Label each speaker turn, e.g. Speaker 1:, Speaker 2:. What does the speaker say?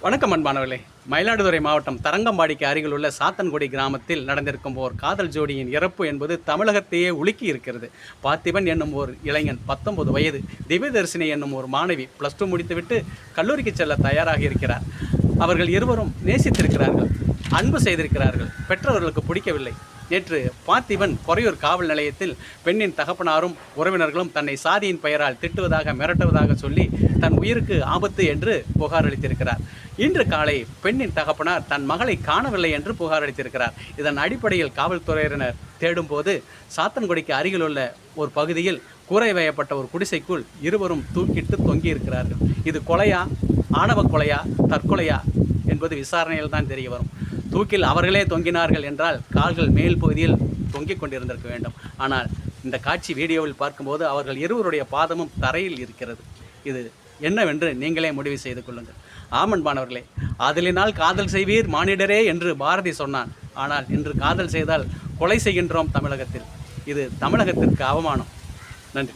Speaker 1: வணக்கம் அன்பானவர்களே. மயிலாடுதுறை மாவட்டம் தரங்கம்பாடிக்கு அருகில் உள்ள சாத்தன்குடி கிராமத்தில் நடந்திருக்கும் ஓர் காதல் ஜோடியின் இறப்பு என்பது தமிழகத்தையே உலுக்கி இருக்கிறது. பார்த்திபன் என்னும் ஓர் இளைஞன் 19 வயது, திவ்யதர்சினி என்னும் ஒரு மாணவி +2 முடித்துவிட்டு கல்லூரிக்கு செல்ல தயாராக இருக்கிறார். அவர்கள் இருவரும் நேசித்திருக்கிறார்கள், அன்பு செய்திருக்கிறார்கள். பெற்றவர்களுக்கு பிடிக்கவில்லை. நேற்று பார்த்திபன் கொரையூர் காவல் நிலையத்தில் பெண்ணின் தகப்பனாரும் உறவினர்களும் தன்னை சாதியின் பெயரால் திட்டுவதாக, மிரட்டுவதாக சொல்லி தன் உயிருக்கு ஆபத்து என்று புகார் அளித்திருக்கிறார். இன்று காலை பெண்ணின் தகப்பனார் தன் மகளை காணவில்லை என்று புகார் அளித்திருக்கிறார். இதன் அடிப்படையில் காவல்துறையினர் தேடும்போது சாத்தன்குடிக்கு அருகில் உள்ள ஒரு பகுதியில் கூரை வையப்பட்ட ஒரு குடிசைக்குள் இருவரும் தூக்கிட்டு தொங்கியிருக்கிறார்கள். இது கொலையா, ஆணவ கொலையா, தற்கொலையா என்பது விசாரணையில் தான் தெரிய வரும். தூக்கில் அவர்களே தொங்கினார்கள் என்றால் கால்கள் மேல் பகுதியில் தொங்கிக் கொண்டிருந்திருக்க வேண்டும். ஆனால் இந்த காட்சி வீடியோவில் பார்க்கும்போது அவர்கள் இருவருடைய பாதமும் தரையில் இருக்கிறது. இது என்னவென்று நீங்களே முடிவு செய்து கொள்ளுங்கள். ஆமன்பானவர்களே, ஆதலினால் காதல் செய்வீர் மானிடரே என்று பாரதி சொன்னான். ஆனால் இன்று காதல் செய்தால் கொலை செய்கின்றோம் தமிழகத்தில். இது தமிழகத்திற்கு அவமானம். நன்றி.